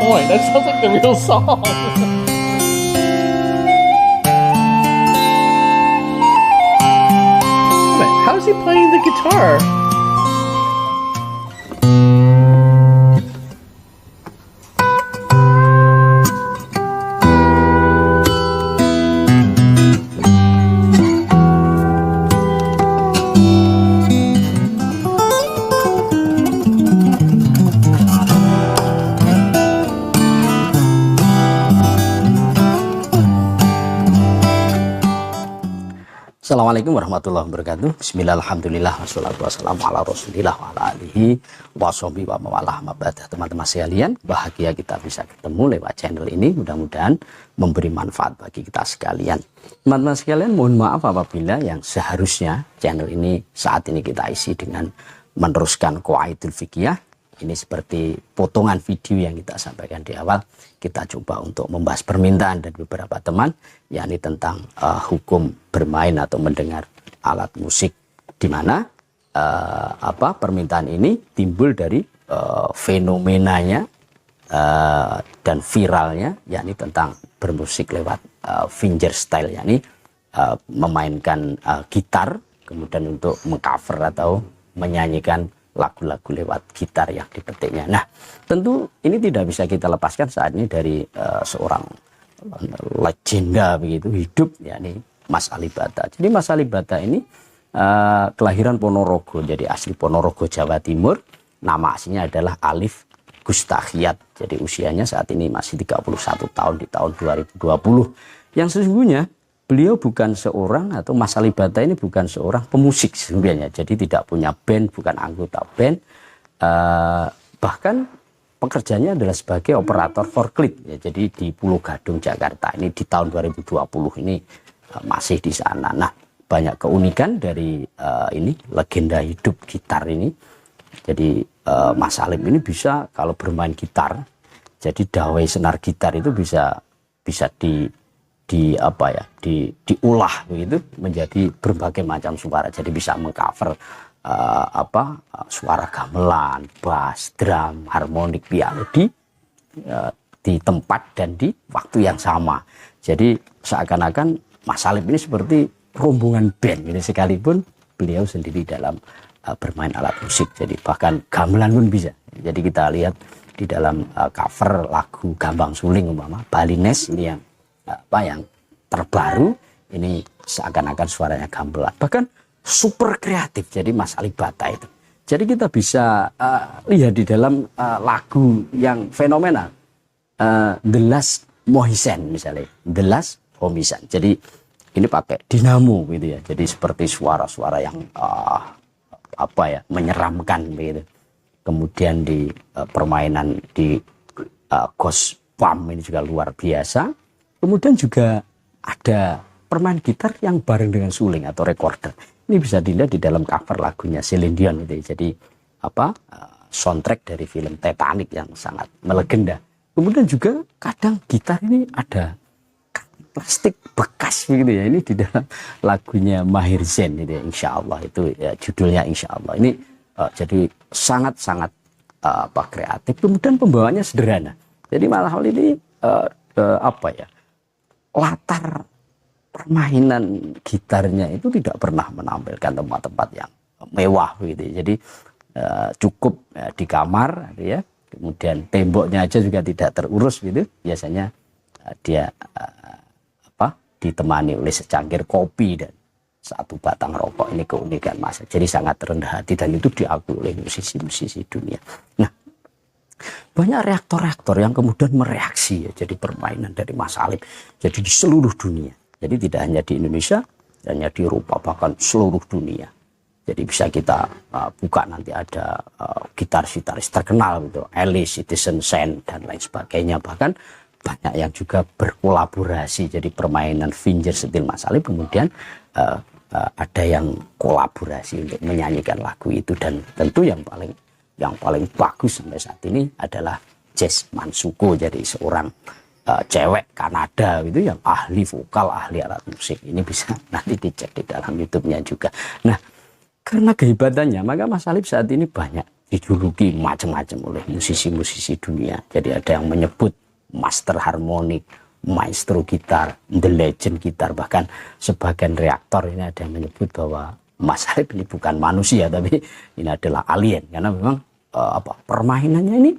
point. That sounds like the real song. How is he playing the guitar? Assalamualaikum warahmatullahi wabarakatuh. Bismillah, alhamdulillah, wassalatu wassalamu ala rasulillah wa ala alihi wa sahbihi wa mawalah mabadah. Teman-teman sekalian, bahagia kita bisa ketemu lewat channel ini. Mudah-mudahan memberi manfaat bagi kita sekalian. Teman-teman sekalian, mohon maaf apabila yang seharusnya channel ini saat ini kita isi dengan meneruskan Qawaidul Fiqhiyah. Ini seperti potongan video yang kita sampaikan di awal. Kita coba untuk membahas permintaan dari beberapa teman, yakni tentang hukum bermain atau mendengar alat musik, di mana permintaan ini timbul dari fenomenanya dan viralnya, yakni tentang bermusik lewat fingerstyle, yakni memainkan gitar kemudian untuk mengcover atau menyanyikan lagu-lagu lewat gitar yang dipetiknya. Nah, tentu ini tidak bisa kita lepaskan saat ini dari seorang legenda begitu hidup, yakni Mas Ali Bata. Jadi Mas Ali Bata ini kelahiran Ponorogo, jadi asli Ponorogo, Jawa Timur. Nama aslinya adalah Alif Gustahiyat. Jadi usianya saat ini masih 31 tahun di tahun 2020. Yang sesungguhnya beliau bukan seorang, atau Mas Ali Bata ini bukan seorang pemusik sebenarnya. Jadi tidak punya band, bukan anggota band. Bahkan pekerjaannya adalah sebagai operator forklift. Ya, jadi di Pulau Gadung, Jakarta. Ini di tahun 2020 ini masih di sana. Nah, banyak keunikan dari ini legenda hidup gitar ini. Jadi Mas Alim ini bisa kalau bermain gitar, jadi dawai senar gitar itu bisa diulah begitu menjadi berbagai macam suara. Jadi bisa mengcover suara gamelan, bass, drum, harmonik, piano di tempat dan di waktu yang sama. Jadi seakan-akan Mas Alim ini seperti rombongan band, ini sekalipun beliau sendiri dalam bermain alat musik. Jadi bahkan gamelan pun bisa. Jadi kita lihat di dalam cover lagu Gambang Suling umpama Balines ini yang terbaru, ini seakan-akan suaranya gamelan, bahkan super kreatif. Jadi Mas Ali Bata itu, jadi kita bisa lihat di dalam lagu yang fenomenal, The Last Mohisen misalnya, The Last Mohisen. Jadi ini pakai dinamo gitu ya, jadi seperti suara-suara yang menyeramkan begitu. Kemudian di permainan di Ghost Pump ini juga luar biasa. Kemudian juga ada permain gitar yang bareng dengan suling atau recorder. Ini bisa dilihat di dalam cover lagunya Celine Dion gitu. Jadi soundtrack dari film Titanic yang sangat melegenda. Kemudian juga kadang gitar ini ada plastik bekas begitu ya. Ini di dalam lagunya Maher Zain gitu ya. Insya Allah itu ya, judulnya Insya Allah. Ini jadi sangat-sangat kreatif. Kemudian pembawanya sederhana. Jadi malah hal ini latar permainan gitarnya itu tidak pernah menampilkan tempat-tempat yang mewah gitu. Jadi cukup di kamar gitu ya. Kemudian temboknya aja juga tidak terurus gitu. Biasanya dia ditemani oleh secangkir kopi dan satu batang rokok. Ini keunikan Mas. Jadi sangat rendah hati dan itu diakui oleh musisi-musisi dunia. Nah, banyak reaktor-reaktor yang kemudian mereaksi ya, jadi permainan dari Mas Alim. Jadi di seluruh dunia. Jadi tidak hanya di Indonesia, hanya di Eropa, bahkan seluruh dunia. Jadi bisa kita buka nanti ada gitaris-gitaris terkenal gitu, Alice, Citizen Saint dan lain sebagainya. Bahkan banyak yang juga berkolaborasi. Jadi permainan fingerstyle Mas Alim kemudian ada yang kolaborasi untuk menyanyikan lagu itu. Dan tentu yang paling bagus sampai saat ini adalah Jess Mansuko, jadi seorang cewek Kanada gitu yang ahli vokal, ahli alat musik. Ini bisa nanti dicek di dalam YouTube-nya juga. Nah, karena kehebatannya maka Mas Alif saat ini banyak dijuluki macam-macam oleh musisi-musisi dunia. Jadi ada yang menyebut master harmonik, maestro gitar, the legend gitar, bahkan sebagian reaktor ini ada yang menyebut bahwa Mas Arif ini bukan manusia tapi ini adalah alien, karena memang permainannya ini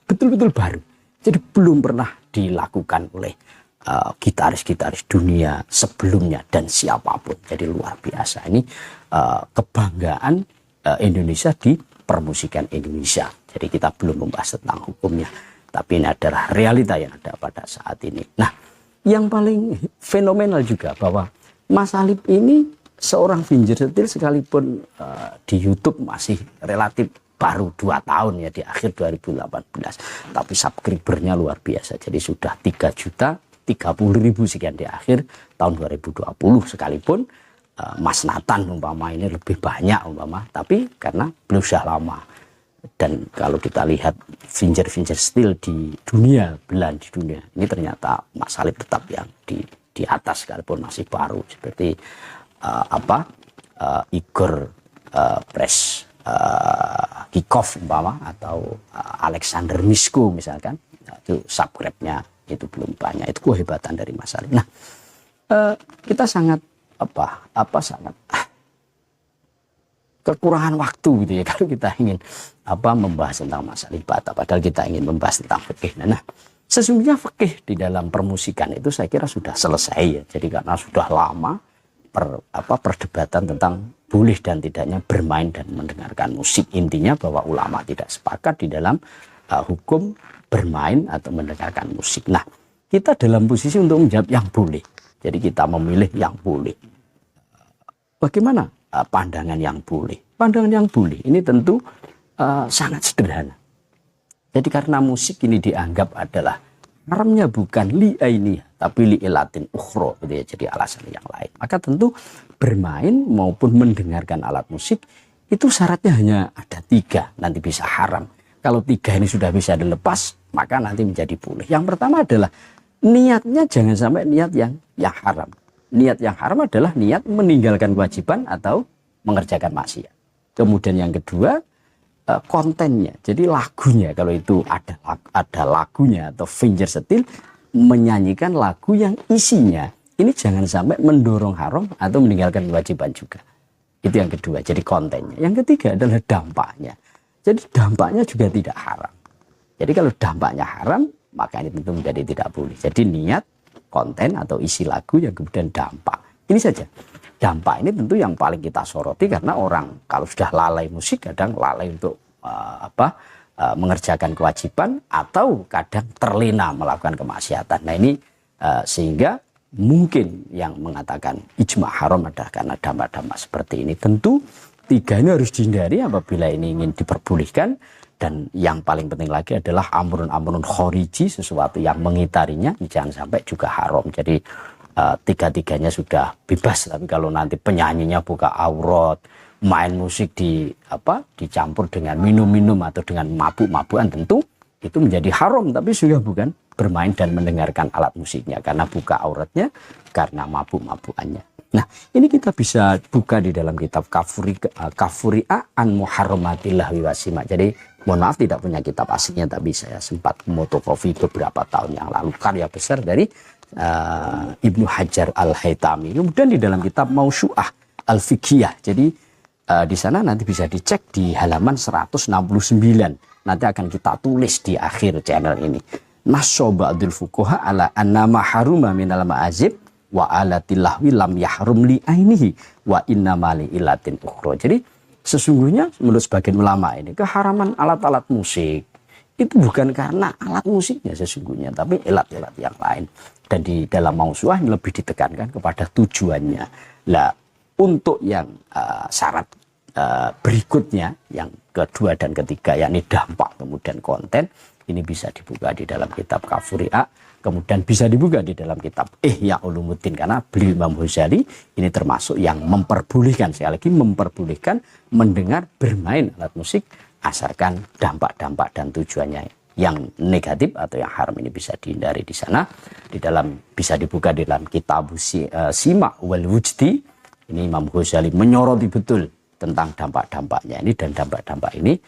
betul-betul baru. Jadi belum pernah dilakukan oleh gitaris-gitaris dunia sebelumnya dan siapapun. Jadi luar biasa. Ini kebanggaan Indonesia di permusikan Indonesia. Jadi kita belum membahas tentang hukumnya, tapi ini adalah realita yang ada pada saat ini. Nah, yang paling fenomenal juga bahwa Mas Alip ini seorang fingerstyle sekalipun di YouTube masih relatif baru 2 tahun ya, di akhir 2018. Tapi subscribernya luar biasa. Jadi sudah 3.030.000 sekian di akhir tahun 2020, sekalipun Mas Nathan umpama ini lebih banyak umpama, tapi karena beliau sudah lama. Dan kalau kita lihat fingerstyle di dunia, belahan di dunia, ini ternyata Mas Alip tetap yang di atas sekalipun masih baru, seperti Igor Kikov umpama, atau Alexander Misko misalkan. Nah, itu subscribe-nya itu belum banyak. Itu kehebatan dari Mas Alip. Nah, kita sangat sangat kekurangan waktu gitu ya kalau kita ingin membahas tentang Mas Alip Ba Ta, padahal kita ingin membahas tentang fikih. Nah, sesungguhnya fikih di dalam permusikan itu saya kira sudah selesai ya. Jadi karena sudah lama perdebatan tentang boleh dan tidaknya bermain dan mendengarkan musik. Intinya bahwa ulama tidak sepakat di dalam hukum bermain atau mendengarkan musik. Nah, kita dalam posisi untuk menjawab yang boleh. Jadi kita memilih yang boleh. Bagaimana pandangan yang boleh? Pandangan yang boleh ini tentu sangat sederhana. Jadi karena musik ini dianggap adalah haramnya bukan li ainiyah, tapi li ilatin ukhra, gitu ya, jadi alasan yang lain. Maka tentu bermain maupun mendengarkan alat musik itu syaratnya hanya ada 3, nanti bisa haram. Kalau 3 ini sudah bisa dilepas, maka nanti menjadi boleh. Yang pertama adalah niatnya jangan sampai niat yang haram. Niat yang haram adalah niat meninggalkan kewajiban atau mengerjakan maksiat. Kemudian yang kedua, kontennya, jadi lagunya. Kalau itu ada lagunya atau fingerstyle menyanyikan lagu yang isinya ini jangan sampai mendorong haram atau meninggalkan kewajiban juga. Itu yang kedua, jadi kontennya. Yang ketiga adalah dampaknya. Jadi dampaknya juga tidak haram. Jadi kalau dampaknya haram, maka ini tentu menjadi tidak boleh. Jadi niat, konten atau isi lagu yang kemudian dampak. Ini saja. Dampak ini tentu yang paling kita soroti, karena orang kalau sudah lalai musik kadang lalai untuk mengerjakan kewajiban atau kadang terlena melakukan kemaksiatan. Nah ini sehingga mungkin yang mengatakan ijma haram adalah karena dampak-dampak seperti ini. Tentu 3 ini harus dihindari apabila ini ingin diperbolehkan. Dan yang paling penting lagi adalah amrun khoriji, sesuatu yang mengitarinya jangan sampai juga haram. Jadi 3-3-nya sudah bebas, tapi kalau nanti penyanyinya buka aurat, main musik dicampur dengan minum-minum atau dengan mabuk-mabukan, tentu itu menjadi haram, tapi sudah bukan bermain dan mendengarkan alat musiknya karena buka auratnya, karena mabuk-mabukannya. Nah, ini kita bisa buka di dalam kitab Kafuri'a an Muharramatillah Wasima. Jadi, mohon maaf tidak punya kitab aslinya, tapi saya sempat motokopi beberapa tahun yang lalu, karya besar dari Ibnu Hajar Al-Haytami. Kemudian di dalam kitab Mausu'ah Al-Fiqhiyah. Jadi, di sana nanti bisa dicek di halaman 169. Nanti akan kita tulis di akhir channel ini. Nasso ba'dul fuqaha ala annama haruma minal ma'azib wa alatilahwi lam yahrum li ainihi wa inna mali ilatin ukhra. Jadi sesungguhnya menurut sebagian ulama ini keharaman alat-alat musik itu bukan karena alat musiknya sesungguhnya, tapi ilat-ilat yang lain. Dan di dalam Mausu'ah lebih ditekankan kepada tujuannya. Lah untuk yang syarat berikutnya, yang kedua dan ketiga, yakni dampak kemudian konten, ini bisa dibuka di dalam kitab Kafuri'a. Kemudian bisa dibuka di dalam kitab Ihya Ulumuddin, karena beliau Imam Ghazali ini termasuk yang memperbolehkan, sekali lagi memperbolehkan mendengar bermain alat musik asalkan dampak-dampak dan tujuannya yang negatif atau yang haram ini bisa dihindari. Di sana di dalam bisa dibuka di dalam kitab Sima wal Wujdi. Ini Imam Ghazali menyoroti betul tentang dampak-dampaknya ini, dan dampak-dampak ini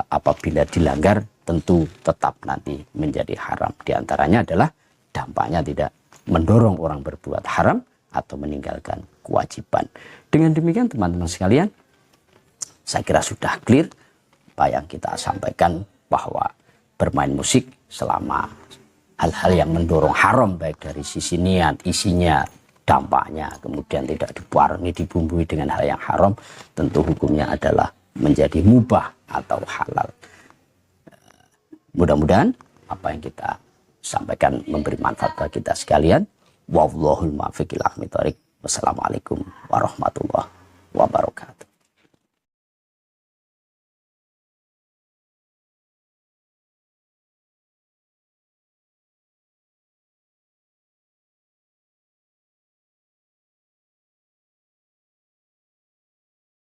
apabila dilanggar tentu tetap nanti menjadi haram. Di antaranya adalah dampaknya tidak mendorong orang berbuat haram atau meninggalkan kewajiban. Dengan demikian teman-teman sekalian, saya kira sudah clear apa yang kita sampaikan, bahwa bermain musik selama hal-hal yang mendorong haram baik dari sisi niat, isinya, dampaknya, kemudian tidak dibarengi dibumbui dengan hal yang haram, tentu hukumnya adalah menjadi mubah atau halal. Mudah-mudahan apa yang kita sampaikan memberi manfaat bagi kita sekalian. Wallahul muwaffiq ila aqwamit thoriq. Wassalamualaikum warahmatullahi wabarakatuh.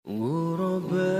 غرباء